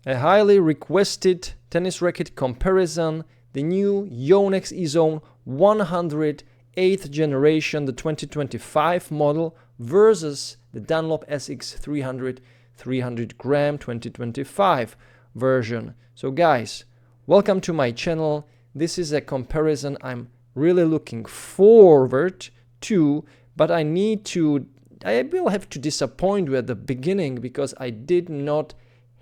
a highly requested tennis racket comparison, the new Yonex Ezone 100 8th generation, the 2025 model, versus the Dunlop SX300 300g 2025 version. So guys, welcome to my channel. This is a comparison I'm really looking forward to, but I will have to disappoint you at the beginning because I did not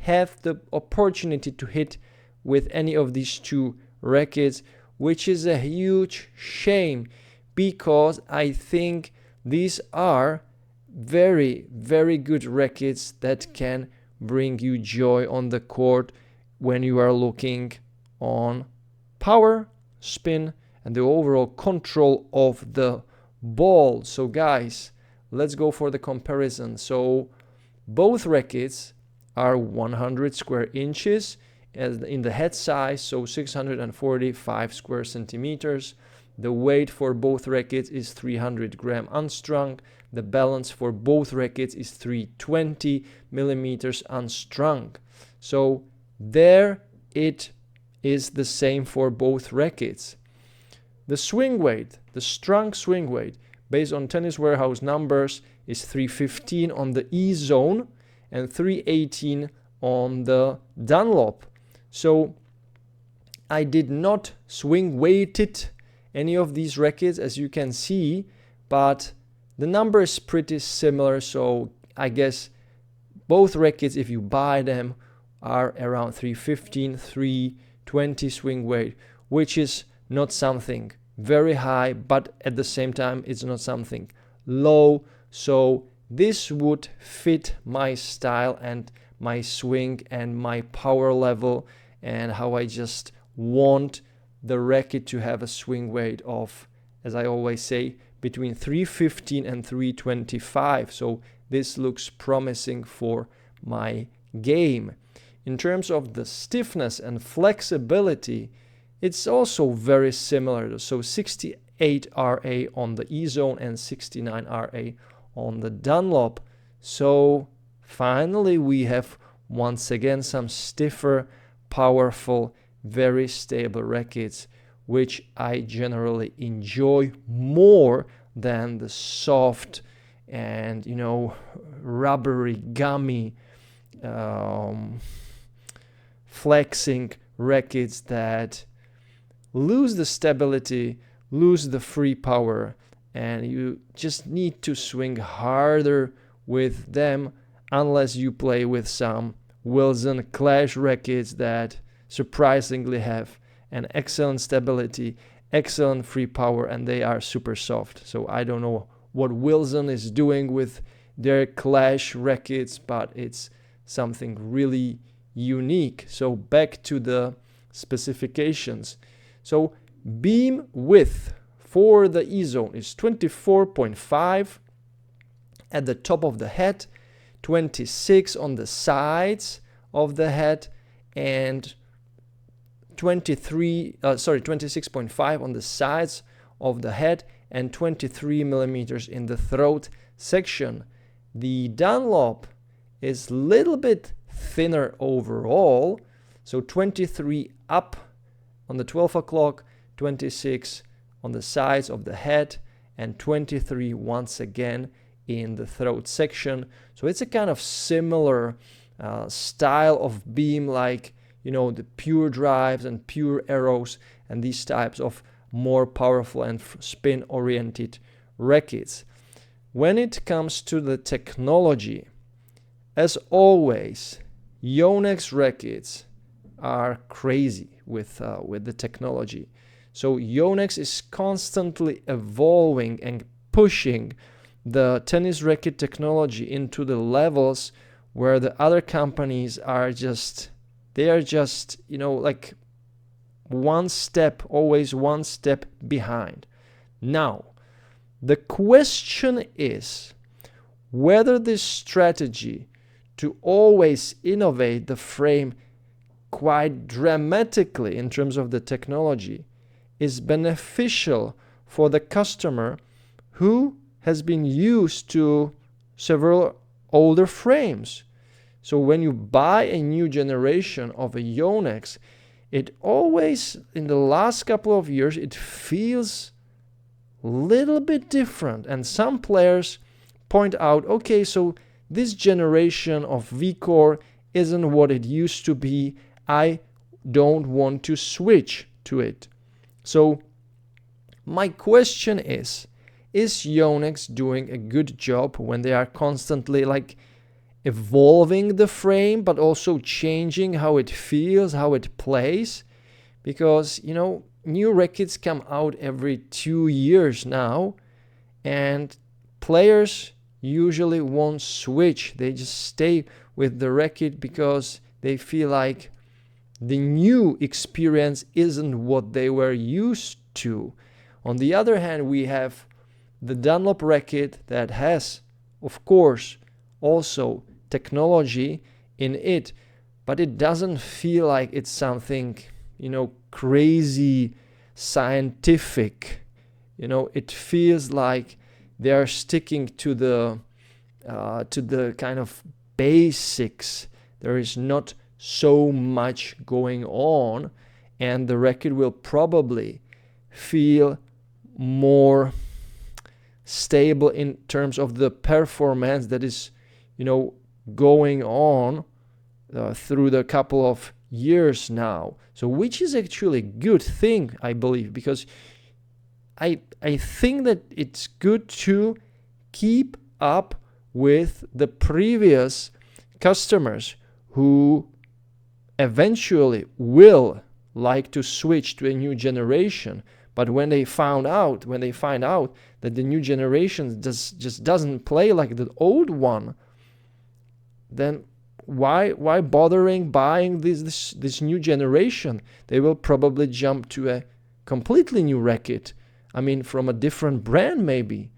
have the opportunity to hit with any of these two rackets, which is a huge shame because I think these are very, very good rackets that can bring you joy on the court when you are looking on power, spin, and the overall control of the ball. So guys, let's go for the comparison. So both rackets are 100 square inches in the head size, so 645 square centimeters. The weight for both rackets is 300g unstrung. The balance for both rackets is 320 millimeters unstrung. So there it is the same for both rackets. The swing weight, the strung swing weight, based on Tennis Warehouse numbers, is 315 on the Ezone and 318 on the Dunlop. So I did not swing weighted any of these rackets, as you can see, but the number is pretty similar. So I guess both rackets, if you buy them, are around 315, 320 swing weight, which is not something very high, but at the same time it's not something low. So this would fit my style and my swing and my power level and how I just want the racket to have a swing weight of, as I always say, between 315 and 325. So this looks promising for my game. In terms of the stiffness and flexibility, it's also very similar. So 68 RA on the Ezone and 69 RA on the Dunlop. So finally we have once again some stiffer, powerful, very stable rackets, which I generally enjoy more than the soft and, rubbery, gummy, flexing rackets that lose the stability, lose the free power, and you just need to swing harder with them unless you play with some Wilson Clash rackets that surprisingly have an excellent stability, excellent free power, and they are super soft. So I don't know what Wilson is doing with their Clash rackets, but it's something really unique. So back to the specifications. So beam width for the Ezone is 24.5 at the top of the head, 26 on the sides of the head, and 26.5 on the sides of the head, and 23 millimeters in the throat section. The Dunlop is a little bit thinner overall, so 23 up on the 12 o'clock, 26 on the sides of the head, and 23 once again in the throat section. So it's a kind of similar style of beam, like the pure drives and pure arrows and these types of more powerful and spin oriented rackets. When it comes to the technology, as always, Yonex rackets are crazy with the technology. So Yonex is constantly evolving and pushing the tennis racket technology into the levels where the other companies are just like always one step behind. Now, the question is whether this strategy to always innovate the frame quite dramatically in terms of the technology is beneficial for the customer who has been used to several older frames. So when you buy a new generation of a Yonex, it always, in the last couple of years, it feels a little bit different. And some players point out, okay, so this generation of V-Core isn't what it used to be. I don't want to switch to it. So my question is Yonex doing a good job when they are constantly like evolving the frame, but also changing how it feels, how it plays? Because, you know, new rackets come out every 2 years now, and players usually won't switch. They just stay with the racket because they feel like the new experience isn't what they were used to. On the other hand, we have the Dunlop racket that has, of course, also technology in it, but it doesn't feel like it's something, you know, crazy scientific. You know, it feels like they are sticking to the kind of basics. There is not so much going on, and the racket will probably feel more stable in terms of the performance that is, you know, going on through the couple of years now. So which is actually a good thing, I believe, because I think that it's good to keep up with the previous customers who eventually will like to switch to a new generation. But when they find out that the new generation just doesn't play like the old one, then why bothering buying this new generation? They will probably jump to a completely new racket. I mean, from a different brand maybe.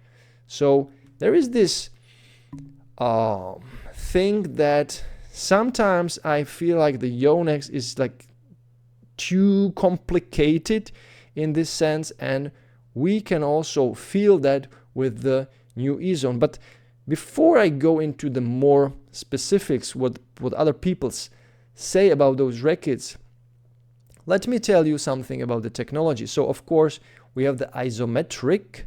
So there is this thing that sometimes I feel like the Yonex is like too complicated in this sense, and we can also feel that with the new Ezone. But before I go into the more specifics, what other people say about those rackets, let me tell you something about the technology. So of course we have the isometric,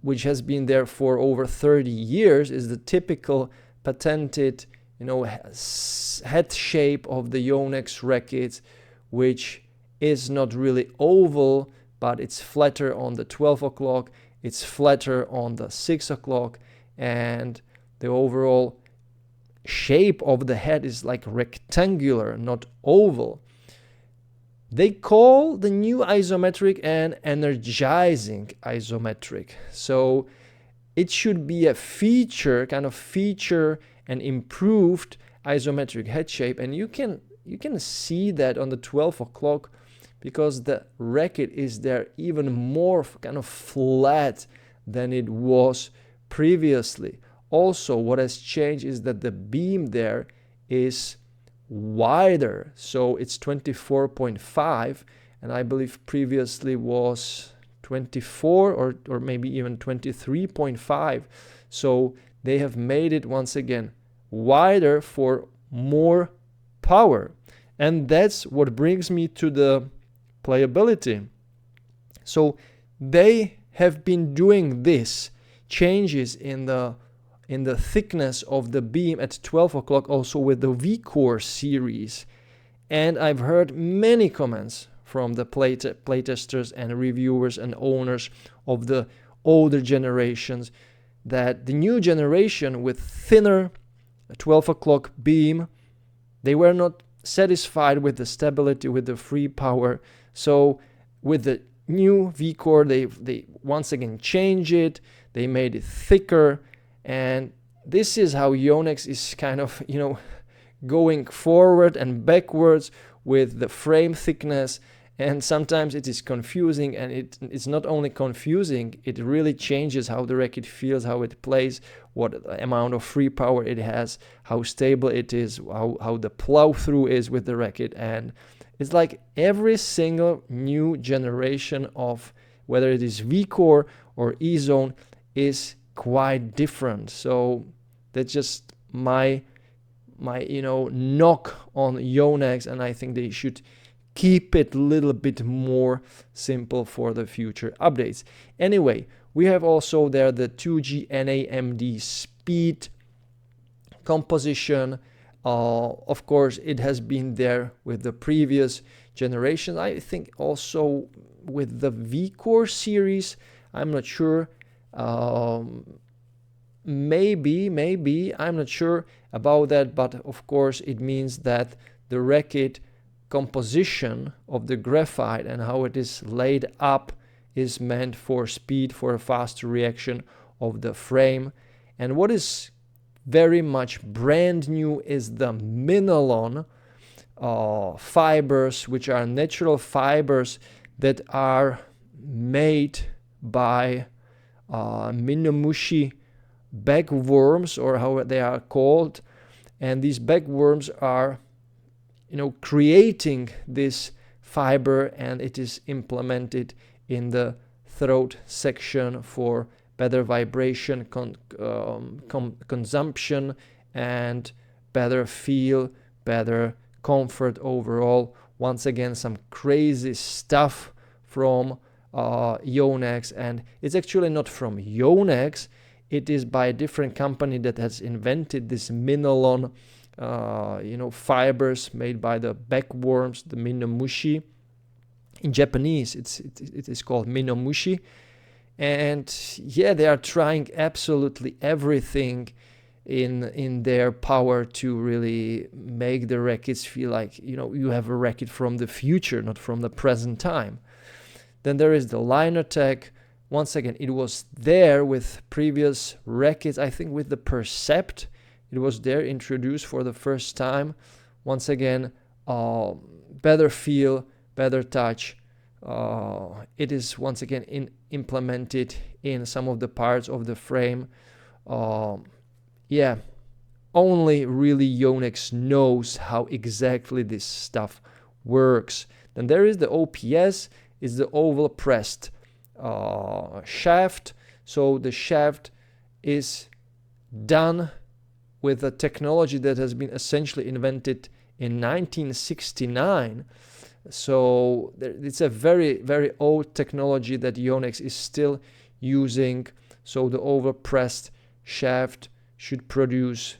which has been there for over 30 years, is the typical patented, you know, head shape of the Yonex rackets, which is not really oval, but it's flatter on the 12 o'clock, it's flatter on the 6 o'clock, and the overall shape of the head is like rectangular, not oval. They call the new isometric an energizing isometric. So it should be a feature and improved isometric head shape. And you can see that on the 12 o'clock because the racket is there even more kind of flat than it was previously. Also, what has changed is that the beam there is wider, so it's 24.5, and I believe previously was 24 or maybe even 23.5. So they have made it once again wider for more power, and that's what brings me to the playability. So they have been doing this changes in the thickness of the beam at 12 o'clock also with the V-Core series, and I've heard many comments from the playtesters and reviewers and owners of the older generations that the new generation with thinner 12 o'clock beam, they were not satisfied with the stability, with the free power. So with the new V-Core, they once again changed it, they made it thicker, and this is how Yonex is kind of, you know, going forward and backwards with the frame thickness, and sometimes it is confusing, and it's not only confusing, it really changes how the racket feels, how it plays, what amount of free power it has, how stable it is, how the plow through is with the racket. And it's like every single new generation of whether it is V-Core or Ezone is quite different. So that's just my knock on Yonex, and I think they should keep it a little bit more simple for the future updates. Anyway, we have also there the 2G NAMD speed composition. Of course, it has been there with the previous generation. I think also with the V-Core series. I'm not sure. Maybe I'm not sure about that, but of course it means that the racquet composition of the graphite and how it is laid up is meant for speed, for a faster reaction of the frame. And what is very much brand new is the Minolon fibers, which are natural fibers that are made by Minomushi bagworms, or how they are called. And these bagworms are creating this fiber, and it is implemented in the throat section for better vibration consumption and better feel, better comfort overall. Once again, some crazy stuff from Yonex, and it's actually not from Yonex. It is by a different company that has invented this Minolon fibers made by the bagworms, the Minomushi. In Japanese, it is called Minomushi. And yeah, they are trying absolutely everything in their power to really make the rackets feel like, you have a racket from the future, not from the present time. Then there is the liner tech. Once again, it was there with previous rackets. I think with the Percept, it was there introduced for the first time. Once again, better feel, better touch. It is once again implemented in some of the parts of the frame. Yeah, only really Yonex knows how exactly this stuff works. Then there is the OPS, is the oval pressed shaft. So the shaft is done with a technology that has been essentially invented in 1969. So it's a very, very old technology that Yonex is still using. So the overpressed shaft should produce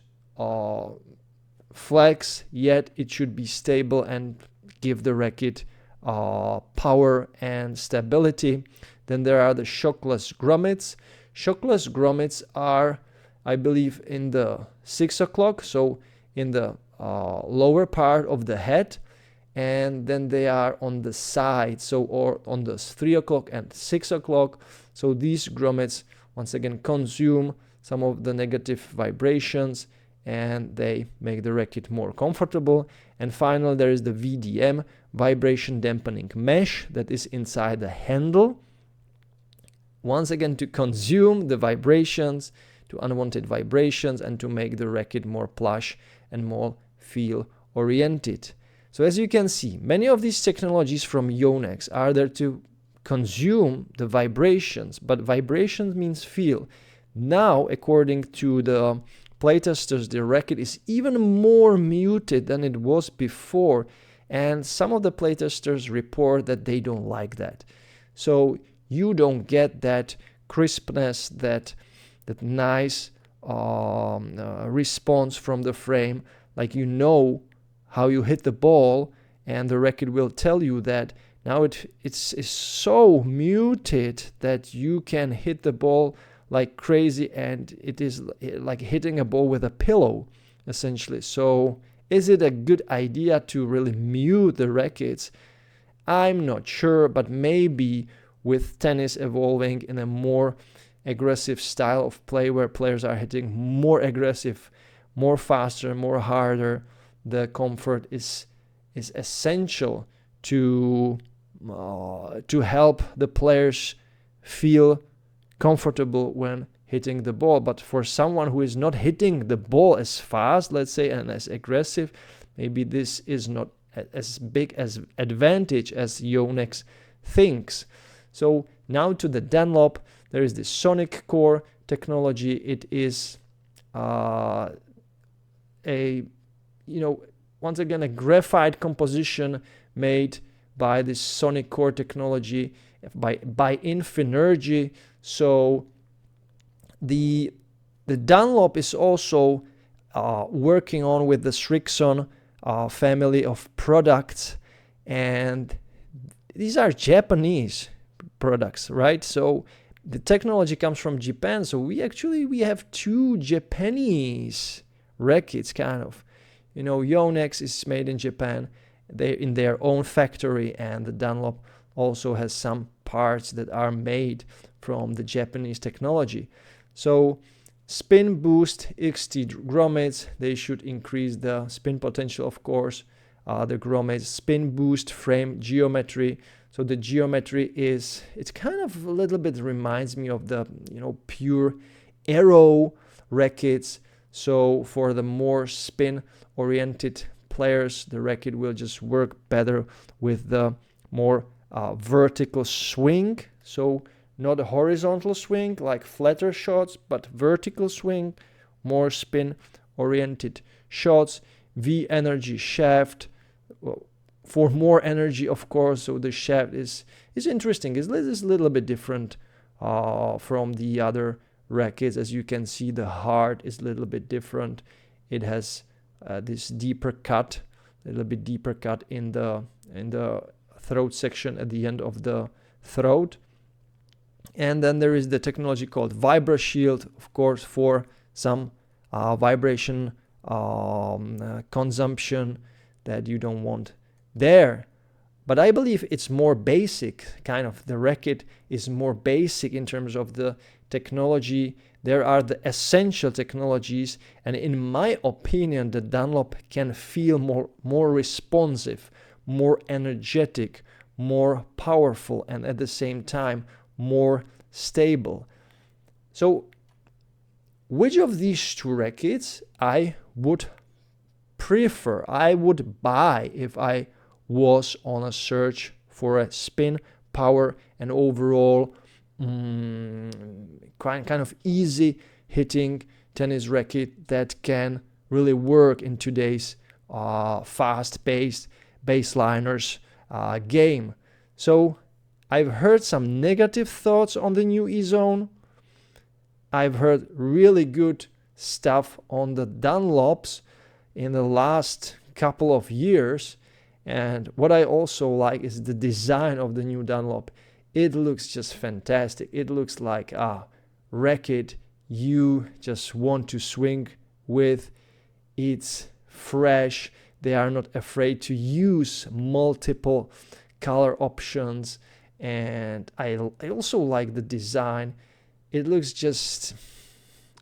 flex, yet it should be stable and give the racket power and stability. Then there are the shockless grommets. Shockless grommets are, I believe, in the 6 o'clock, so in the lower part of the head, and then they are on the side, so or on the 3 o'clock and 6 o'clock. So these grommets once again consume some of the negative vibrations, and they make the racket more comfortable. And finally, there is the VDM, vibration dampening mesh, that is inside the handle, once again to consume the vibrations, to unwanted vibrations, and to make the racket more plush and more feel oriented. So as you can see, many of these technologies from Yonex are there to consume the vibrations, but vibrations means feel. Now, according to the playtesters, the racket is even more muted than it was before, and some of the playtesters report that they don't like that. So you don't get that crispness, that nice response from the frame, like how you hit the ball, and the racket will tell you that. Now it's so muted that you can hit the ball like crazy, and it is like hitting a ball with a pillow, essentially. So is it a good idea to really mute the rackets? I'm not sure, but maybe with tennis evolving in a more aggressive style of play, where players are hitting more aggressive, more faster, more harder, the comfort is essential to help the players feel comfortable when hitting the ball. But for someone who is not hitting the ball as fast, let's say, and as aggressive, maybe this is not as big as advantage as Yonex thinks. So now to the Dunlop, there is the Sonic Core technology. It is a once again, a graphite composition made by this sonic core technology by Infinergy. So the Dunlop is also working on with the Srixon family of products, and these are Japanese products, right? So the technology comes from Japan. So we have two Japanese racquets, kind of. Yonex is made in Japan, they in their own factory, and the Dunlop also has some parts that are made from the Japanese technology. So spin boost XT grommets, they should increase the spin potential, of course. The grommets, spin boost frame geometry. So the geometry it's kind of a little bit reminds me of the pure aero rackets. So for the more spin oriented players, the racket will just work better with the more vertical swing. So not a horizontal swing like flatter shots, but vertical swing, more spin oriented shots. V energy shaft, for more energy, of course. So the shaft is interesting. It's a little bit different from the other rackets. As you can see, the heart is a little bit different. It has this deeper cut, a little bit deeper cut in the throat section at the end of the throat. And then there is the technology called Vibra Shield, of course, for some vibration consumption that you don't want there. But I believe it's more basic, kind of. The racket is more basic in terms of the technology. There are the essential technologies, and in my opinion, the Dunlop can feel more responsive, more energetic, more powerful, and at the same time more stable. So which of these two rackets I would prefer, I would buy if I was on a search for a spin, power, and overall kind of easy hitting tennis racket that can really work in today's fast-paced baseliners game. So I've heard some negative thoughts on the new Ezone. I've heard really good stuff on the Dunlops in the last couple of years. And what I also like is the design of the new Dunlop. It looks just fantastic. It looks like a racket you just want to swing with. It's fresh. They are not afraid to use multiple color options. And I also like the design. It looks just,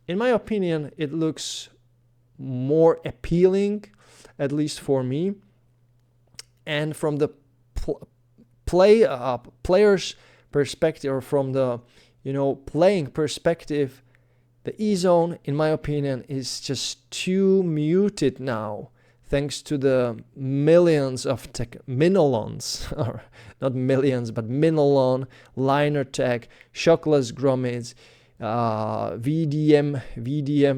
in my opinion, it looks more appealing, at least for me. And from the player's perspective, or from the playing perspective, the Ezone, in my opinion, is just too muted now, thanks to the millions of Minolons, or not millions, but Minolon, liner tech, shockless grommets, VDM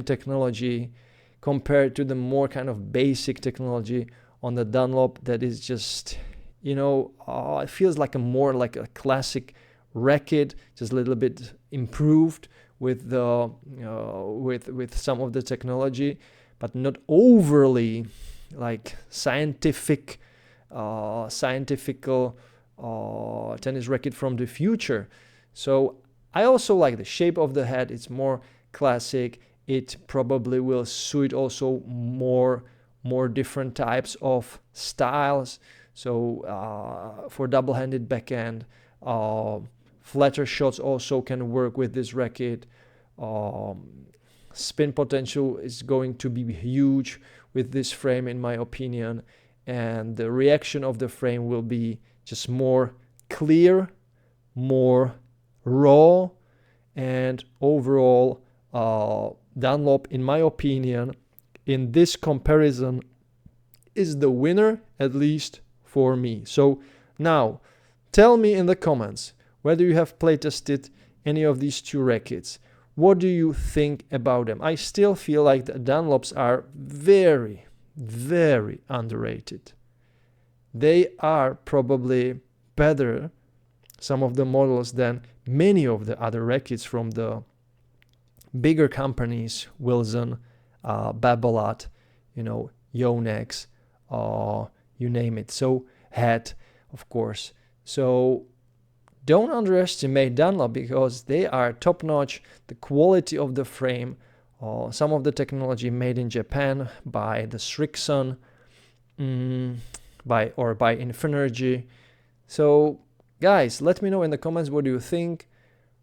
technology, compared to the more kind of basic technology on the Dunlop that is just, it feels like more like a classic racket, just a little bit improved with the with some of the technology, but not overly like scientifical tennis racket from the future. So I also like the shape of the head. It's more classic. It probably will suit also more different types of styles. So for double-handed backhand, flatter shots also can work with this racket. Spin potential is going to be huge with this frame, in my opinion, and the reaction of the frame will be just more clear, more raw, and overall Dunlop, in my opinion, in this comparison is the winner, at least for me. So now tell me in the comments whether you have playtested any of these two rackets. What do you think about them? I still feel like the Dunlops are very, very underrated. They are probably better, some of the models, than many of the other rackets from the bigger companies, Wilson, Babolat, Yonex, you name it. So Hat, of course. So don't underestimate Dunlop, because they are top notch. The quality of the frame, some of the technology made in Japan by the Srixon, by Infinergy. So guys, let me know in the comments what do you think.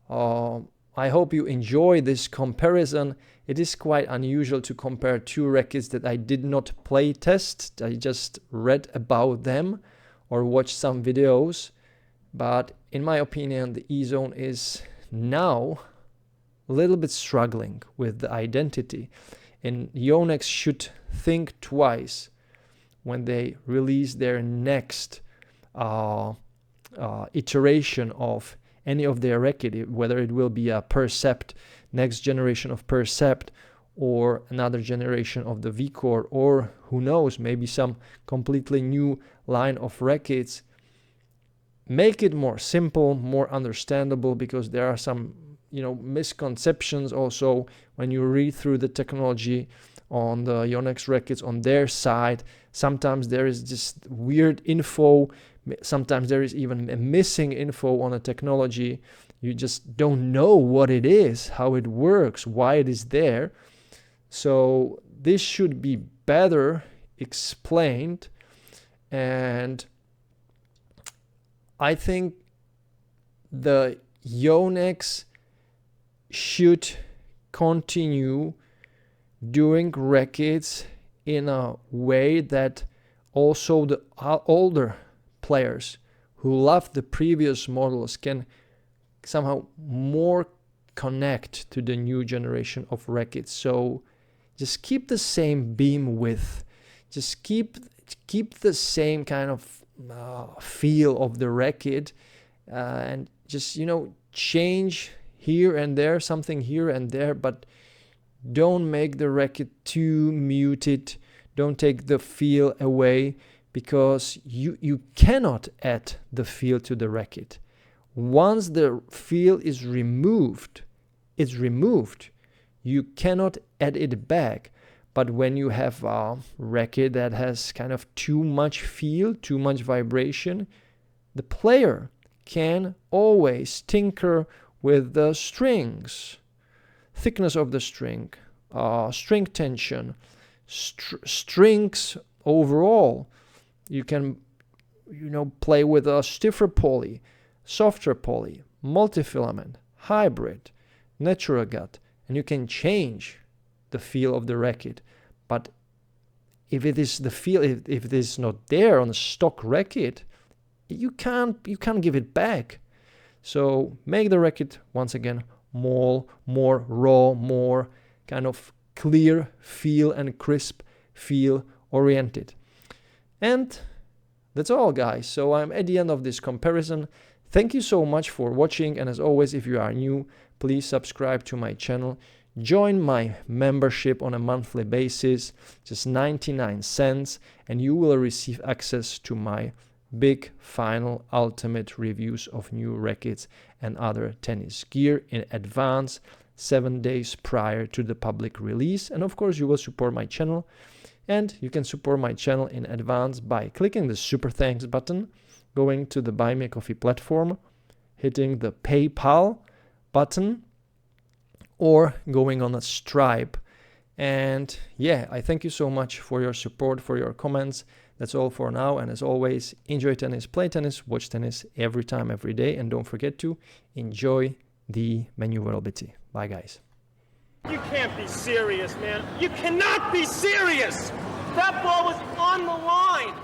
I hope you enjoy this comparison. It is quite unusual to compare two rackets that I did not play test. I just read about them or watched some videos. But in my opinion, the Ezone is now a little bit struggling with the identity. And Yonex should think twice when they release their next iteration of any of their racket, whether it will be a Percept, next generation of Percept, or another generation of the V-Core, or who knows, maybe some completely new line of rackets. Make it more simple, more understandable, because there are some misconceptions also when you read through the technology on the Yonex rackets on their side. Sometimes there is just weird info. Sometimes there is even a missing info on a technology. You just don't know what it is, how it works, why it is there. So this should be better explained. And I think the Yonex should continue doing rackets in a way that also the older players who love the previous models can somehow more connect to the new generation of rackets. So just keep the same beam width, just keep the same kind of feel of the racket, and just change here and there, something here and there, but don't make the racket too muted. Don't take the feel away, because you cannot add the feel to the racket. Once the feel is removed, it's removed. You cannot add it back. But when you have a racket that has kind of too much feel, too much vibration, the player can always tinker with the strings, thickness of the string, string tension, strings overall. You can play with a stiffer poly, softer poly, multifilament, hybrid, natural gut, and you can change the feel of the racket. But if it is the feel, if it is not there on a stock racket, you can't give it back. So make the racket once again more raw, more kind of clear feel and crisp feel oriented. And that's all, guys. So I'm at the end of this comparison. Thank you so much for watching, and as always, if you are new, please subscribe to my channel. Join my membership on a monthly basis, just 99 cents, and you will receive access to my big final ultimate reviews of new rackets and other tennis gear in advance, 7 days prior to the public release. And of course, you will support my channel, and you can support my channel in advance by clicking the super thanks button, going to the Buy Me a Coffee platform, hitting the PayPal button, or going on a Stripe. And yeah, I thank you so much for your support, for your comments. That's all for now, and as always, enjoy tennis, play tennis, watch tennis every time, every day, and don't forget to enjoy the manooovrlbity. Bye, guys. You can't be serious, man. You cannot be serious! That ball was on the line!